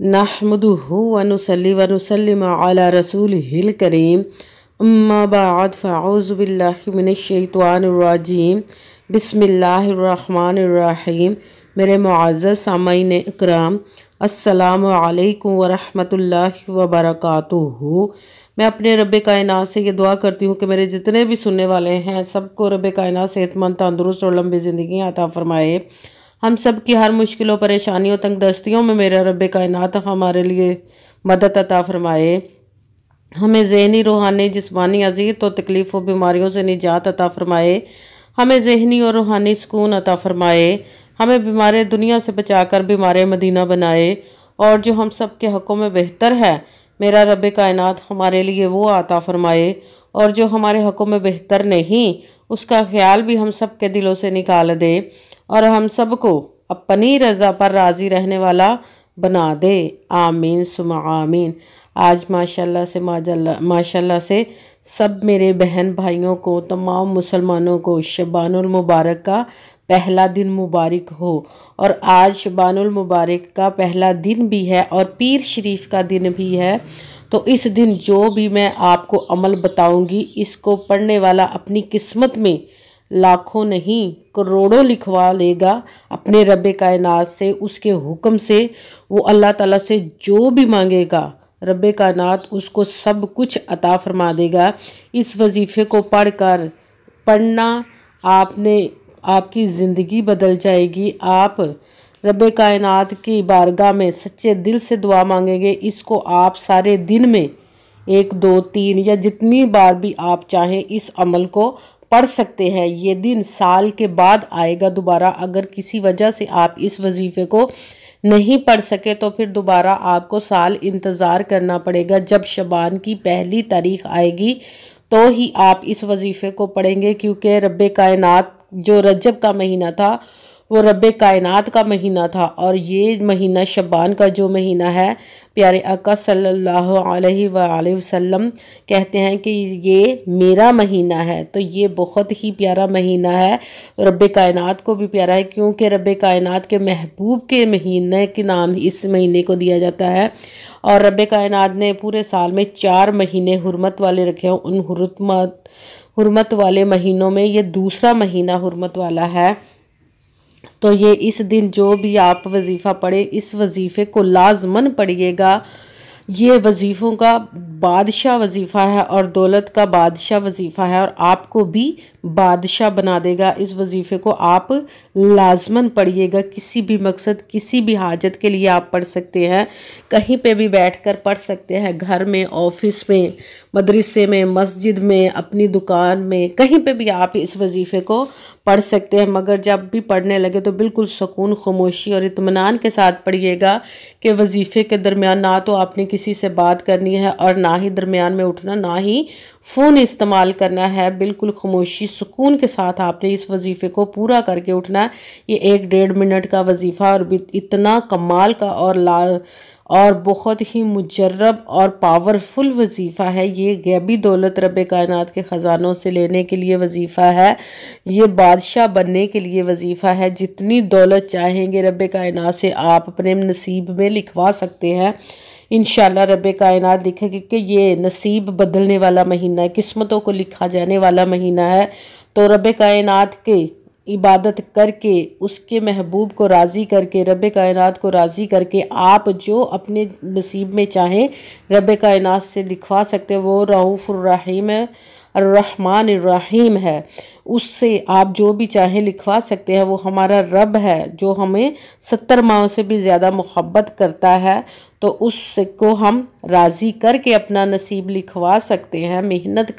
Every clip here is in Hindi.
नहमदुहु व नुसल्ली व नुसल्लिमु अला रसूलिहिल करीम अम्मा बाद फ़अऊज़ु बिल्लाहि मिनश शैतानिर रजीम बिस्मिल्लाहिर रहमानिर रहीम। मेरे मुअज़्ज़ज़ सामईन इकराम, अस्सलामु अलैकुम व रहमतुल्लाहि व बरकातुहू। मैं अपने रब्बे कायनात से ये दुआ करती हूँ कि मेरे जितने भी सुनने वाले हैं सबको रब्बे कायनात सेहतमंद, तंदुरुस्त और लंबी ज़िंदगी अता फ़रमाए। हम सब की हर मुश्किलों, परेशानियों, तंगदस्तियों में मेरा रब्बे कायनात हमारे लिए मदद अता फ़रमाए। हमें ज़हनी, रूहानी, जिस्मानी अज़ीज़ और तकलीफ़ों, बीमारियों से निजात अता फ़रमाए। हमें ज़हनी और रूहानी सुकून अता फ़रमाए। हमें बीमार दुनिया से बचाकर बीमार मदीना बनाए। और जो हम सब के हक़ों में बेहतर है मेरा रब्बे कायनात हमारे लिए वो अता फ़रमाए। और जो हमारे हक़ों में बेहतर नहीं उसका ख्याल भी हम सब के दिलों से निकाल दे और हम सबको अपनी रज़ा पर राज़ी रहने वाला बना दे। आमीन सुमा आमीन। आज माशाल्लाह से सब मेरे बहन भाइयों को, तमाम मुसलमानों को शबानुल मुबारक का पहला दिन मुबारक हो। और आज शबानुल मुबारक का पहला दिन भी है और पीर शरीफ का दिन भी है। तो इस दिन जो भी मैं आपको अमल बताऊंगी इसको पढ़ने वाला अपनी किस्मत में लाखों नहीं करोड़ों लिखवा लेगा अपने रब्बे कायनात से। उसके हुक्म से वो अल्लाह ताला से जो भी मांगेगा रब्बे कायनात उसको सब कुछ अता फरमा देगा। इस वजीफ़े को पढ़ना आपकी ज़िंदगी बदल जाएगी। आप रब्बे कायनात की बारगाह में सच्चे दिल से दुआ मांगेंगे। इसको आप सारे दिन में 1, 2, 3 या जितनी बार भी आप चाहें इस अमल को पढ़ सकते हैं। ये दिन साल के बाद आएगा दोबारा। अगर किसी वजह से आप इस वजीफ़े को नहीं पढ़ सके तो फिर दोबारा आपको साल इंतज़ार करना पड़ेगा। जब शबान की पहली तारीख आएगी तो ही आप इस वजीफ़े को पढ़ेंगे, क्योंकि रब्बे कायनात जो रजब का महीना था वो रब्बे कायनात का महीना था। और ये महीना शबान का जो महीना है, प्यारे आका सल्लल्लाहु अलैहि वसल्लम कहते हैं कि ये मेरा महीना है। तो ये बहुत ही प्यारा महीना है, रब्बे कायनात को भी प्यारा है, क्योंकि रब्बे कायनात के महबूब के महीने के नाम इस महीने को दिया जाता है। और रब्बे कायनात ने पूरे साल में 4 महीने हुर्मत वाले रखे हैं। उन हुर्मत वाले महीनों में ये दूसरा महीना हुर्मत वाला है। तो ये इस दिन जो भी आप वजीफ़ा पढ़े इस वजीफ़े को लाजमन पढ़िएगा। ये वजीफ़ों का बादशाह वजीफ़ा है और दौलत का बादशाह वजीफ़ा है और आपको भी बादशाह बना देगा। इस वजीफ़े को आप लाजमन पढ़िएगा। किसी भी मकसद, किसी भी हाजत के लिए आप पढ़ सकते हैं। कहीं पे भी बैठकर पढ़ सकते हैं, घर में, ऑफिस में, मदरसे में, मस्जिद में, अपनी दुकान में, कहीं पे भी आप इस वजीफ़े को पढ़ सकते हैं। मगर जब भी पढ़ने लगे तो बिल्कुल सुकून, खामोशी और इत्मीनान के साथ पढ़िएगा कि वजीफ़े के दरमियान ना तो आपने किसी से बात करनी है और ना ही दरमियान में उठना, ना ही फ़ोन इस्तेमाल करना है। बिल्कुल खामोशी, सुकून के साथ आपने इस वजीफ़े को पूरा करके उठना है। ये 1-1.5 मिनट का वजीफ़ा और इतना कमाल का और बहुत ही मुजर्रब और पावरफुल वजीफ़ा है। ये गैबी दौलत रब्बे कायनात के ख़जानों से लेने के लिए वजीफ़ा है। ये बादशाह बनने के लिए वजीफ़ा है। जितनी दौलत चाहेंगे रब्बे कायनात से आप अपने नसीब में लिखवा सकते हैं। इंशाल्लाह रब्बे कायनात लिखेगी कि ये नसीब बदलने वाला महीना है, किस्मतों को लिखा जाने वाला महीना है। तो रब्बे कायनात के इबादत करके, उसके महबूब को राज़ी करके, रब्बे कायनात को राज़ी करके आप जो अपने नसीब में चाहें रब्बे कायनात से लिखवा सकते हैं। वो रऊफ़ुर रहीम है, अर्रहमान अर्रहीम है। उससे आप जो भी चाहें लिखवा सकते हैं। वो हमारा रब है जो हमें 70 माओं से भी ज़्यादा मोहब्बत करता है। तो उसको हम राज़ी करके अपना नसीब लिखवा सकते हैं। मेहनत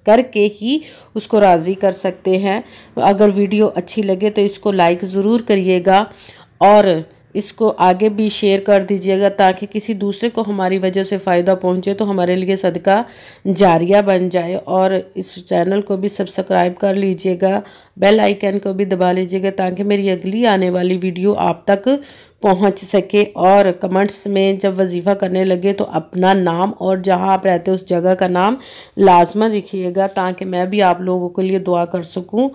करके ही उसको राज़ी कर सकते हैं। अगर वीडियो अच्छी लगे तो इसको लाइक ज़रूर करिएगा और इसको आगे भी शेयर कर दीजिएगा ताकि किसी दूसरे को हमारी वजह से फ़ायदा पहुंचे, तो हमारे लिए सदका जारिया बन जाए। और इस चैनल को भी सब्सक्राइब कर लीजिएगा, बेल आइकन को भी दबा लीजिएगा ताकि मेरी अगली आने वाली वीडियो आप तक पहुंच सके। और कमेंट्स में जब वजीफ़ा करने लगे तो अपना नाम और जहां आप रहते हैं उस जगह का नाम लाजमन लिखिएगा ताकि मैं भी आप लोगों के लिए दुआ कर सकूं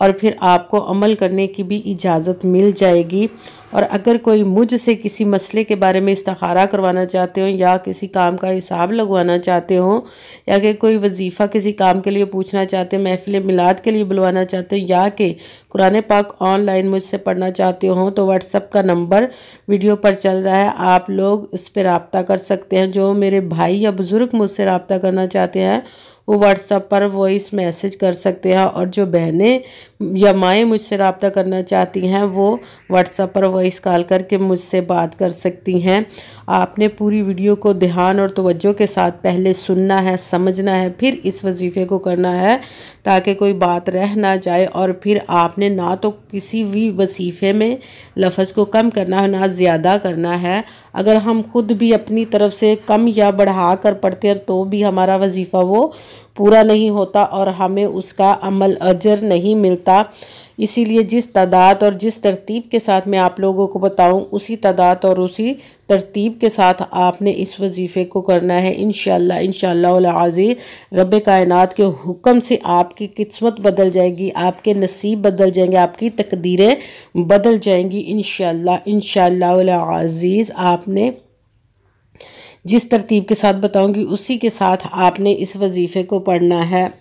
और फिर आपको अमल करने की भी इजाज़त मिल जाएगी। और अगर कोई मुझसे किसी मसले के बारे में इस्तिखारा करवाना चाहते हो या किसी काम का हिसाब लगवाना चाहते हो या कि कोई वजीफ़ा किसी काम के लिए पूछना चाहते हो, महफिल मिलाद के लिए बुलवाना चाहते हो या कि कुरान पाक ऑनलाइन मुझसे पढ़ना चाहते हो तो व्हाट्सएप का नंबर वीडियो पर चल रहा है, आप लोग इस पर रब्ता कर सकते हैं। जो मेरे भाई या बुज़ुर्ग मुझसे रब्ता करना चाहते हैं वो व्हाट्सएप पर वॉइस मैसेज कर सकते हैं, और जो बहनें या माएँ मुझसे रब्ता करना चाहती हैं वो व्हाट्सएप पर वॉइस कॉल करके मुझसे बात कर सकती हैं। आपने पूरी वीडियो को ध्यान और तवज्जो के साथ पहले सुनना है, समझना है, फिर इस वजीफ़े को करना है ताकि कोई बात रह ना जाए। और फिर आपने ना तो किसी भी वजीफ़े में लफ्ज़ को कम करना है ना ज़्यादा करना है। अगर हम खुद भी अपनी तरफ से कम या बढ़ा कर पढ़ते हैं तो भी हमारा वजीफ़ा वो पूरा नहीं होता और हमें उसका अमल अजर नहीं मिलता। इसीलिए जिस तादाद और जिस तरतीब के साथ मैं आप लोगों को बताऊं उसी तादाद और उसी तरतीब के साथ आपने इस वजीफ़े को करना है। इंशाअल्लाह अज़ीज़ रब कायनात के हुक्म से आपकी किस्मत बदल जाएगी, आपके नसीब बदल जाएंगे, आपकी तकदीरें बदल जाएंगी इंशाअल्लाह अज़ीज़। आपने जिस तरतीब के साथ बताऊंगी उसी के साथ आपने इस वजीफ़े को पढ़ना है।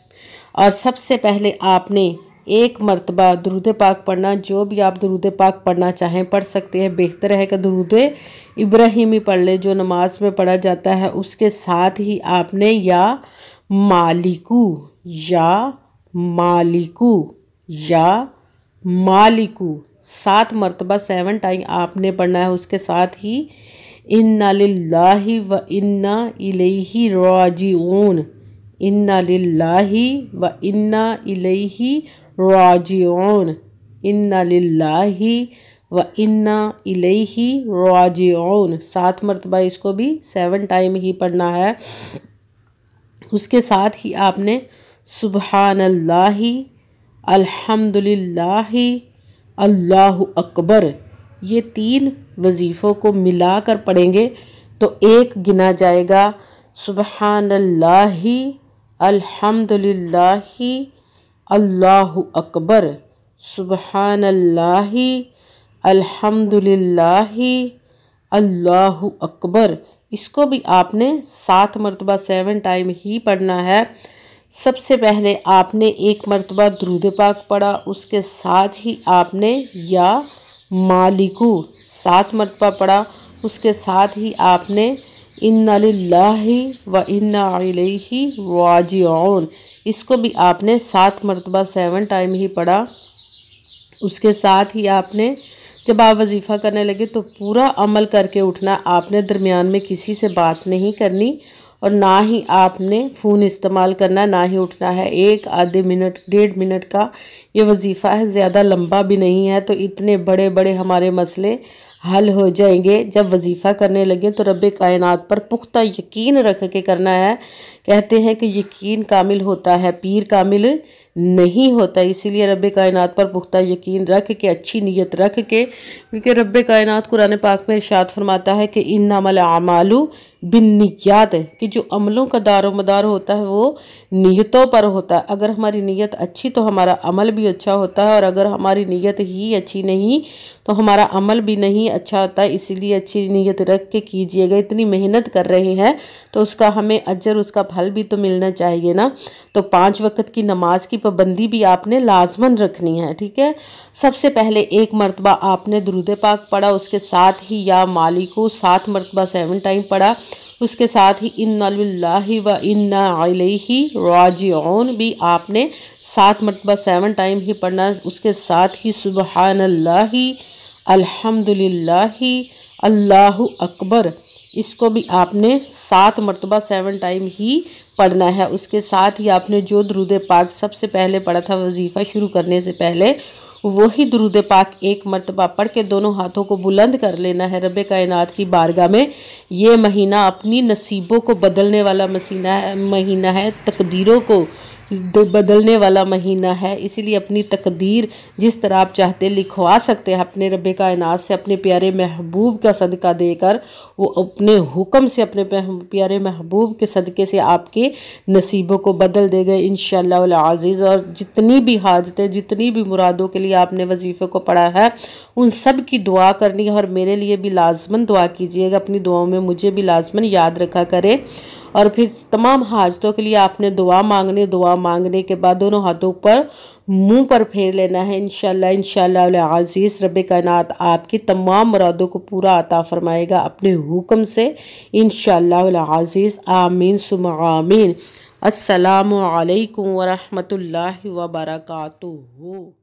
और सबसे पहले आपने एक मरतबा दुरूद पाक पढ़ना। जो भी आप दुरूद पाक पढ़ना चाहें पढ़ सकते हैं, बेहतर है कि दुरूद इब्राहिमी पढ़ लें जो नमाज में पढ़ा जाता है। उसके साथ ही आपने या मालिकू या मालिकू या मालिकू 7 मरतबा 7 टाइम आपने पढ़ना है। उसके साथ ही इन्ना लिल्लाहि व इन्ना इलैहि राजिऊन, इन्ना लिल्लाहि व इन्ना इलैहि राजिऊन, इन्ना लिल्लाहि व इन्ना इलैहि राजिऊन 7 मरतबा इसको भी 7 टाइम ही पढ़ना है। उसके साथ ही आपने सुबहानल्लाहि अल्हम्दुलिल्लाहि अल्लाहु अकबर ये 3 वजीफ़ों को मिलाकर पढ़ेंगे तो एक गिना जाएगा सुबहानल्लाहि अल्हम्दुलिल्लाहि अल्लाहु अकबर, सुबहानल्लाहि अल्हम्दुलिल्लाहि अल्लाहु अकबर। इसको भी आपने 7 मरतबा 7 टाइम ही पढ़ना है। सबसे पहले आपने 1 मरतबा दुरूद पाक पढ़ा, उसके साथ ही आपने या मालिकू 7 मरतबा पढ़ा, उसके साथ ही आपने इन्ना लिल्लाहि व इन्ना इलैहि राजिऊन इसको भी आपने 7 मरतबा 7 टाइम ही पढ़ा। उसके साथ ही आपने जब आप वजीफ़ा करने लगे तो पूरा अमल करके उठना। आपने दरमियान में किसी से बात नहीं करनी और ना ही आपने फ़ोन इस्तेमाल करना, ना ही उठना है। 1 आधे मिनट 1.5 मिनट का ये वजीफ़ा है, ज़्यादा लंबा भी नहीं है, तो इतने बड़े बड़े हमारे मसले हल हो जाएंगे। जब वजीफ़ा करने लगे तो रब कायनात पर पुख्ता यकीन रख के करना है। कहते हैं कि यकीन कामिल होता है, पीर कामिल नहीं होता। इसीलिए रब कायनात पर पुख्ता यकीन रख के, अच्छी नीयत रख के, क्योंकि रब कायनात कुरान पाक में इरशाद फरमाता है कि इन्नमल आमालु बिन्नियात, कि जो अमलों का दारो मदार होता है वो नीयतों पर होता है। अगर हमारी नीयत अच्छी तो हमारा अमल भी अच्छा होता है, और अगर हमारी नीयत ही अच्छी नहीं तो हमारा अमल भी नहीं अच्छा होता है। इसीलिए अच्छी नीयत रख के कीजिएगा। इतनी मेहनत कर रहे हैं तो उसका हमें अजर, उसका फल भी तो मिलना चाहिए ना। तो 5 वक्त की नमाज की पाबंदी भी आपने लाजमन रखनी है, ठीक है। सबसे पहले 1 मरतबा आपने दुरूद पाक पढ़ा, उसके साथ ही या मालिकू 7 मरतबा 7 टाइम पढ़ा। उसके साथ ही इन्ना लिल्लाहि व इन्ना इलैहि राजिऊन भी आपने 7 मरतबा 7 टाइम ही पढ़ना। उसके साथ ही सुबहानल्लाहि अल्हम्दुलिल्लाहि अल्लाहु अकबर इसको भी आपने 7 मरतबा 7 टाइम ही पढ़ना है। उसके साथ ही आपने जो दुरूद पाक सबसे पहले पढ़ा था वजीफ़ा शुरू करने से पहले, वही दुरूद पाक 1 मरतबा पढ़ के दोनों हाथों को बुलंद कर लेना है रब कायनात की बारगाह में। ये महीना अपनी नसीबों को बदलने वाला महीना है, तकदीरों को बदलने वाला महीना है, इसीलिए अपनी तकदीर जिस तरह आप चाहते लिखवा सकते हैं अपने रब कायनात से, अपने प्यारे महबूब का सदका देकर। वो अपने हुक्म से, अपने प्यारे महबूब के सदक़े से आपके नसीबों को बदल देगा इंशाअल्लाह वल अज़ीज़। और जितनी भी हाजतें, जितनी भी मुरादों के लिए आपने वजीफ़े को पढ़ा है, उन सब की दुआ करनी है। और मेरे लिए भी लाजमन दुआ कीजिएगा, अपनी दुआओं में मुझे भी लाजमन याद रखा करें। और फिर तमाम हाजतों के लिए आपने दुआ मांगने, दुआ मांगने के बाद दोनों हाथों पर मुंह पर फेर लेना है इंशाअल्लाह। इंशाअल्लाह अज़ीज़ रब कायनात आपकी तमाम मुरादों को पूरा अता फरमाएगा अपने हुक्म से इंशाअल्लाह अज़ीज़। आमीन सुम्मा आमीन। अस्सलामु अलैकुम व रहमतुल्लाहि व बरकातुहू।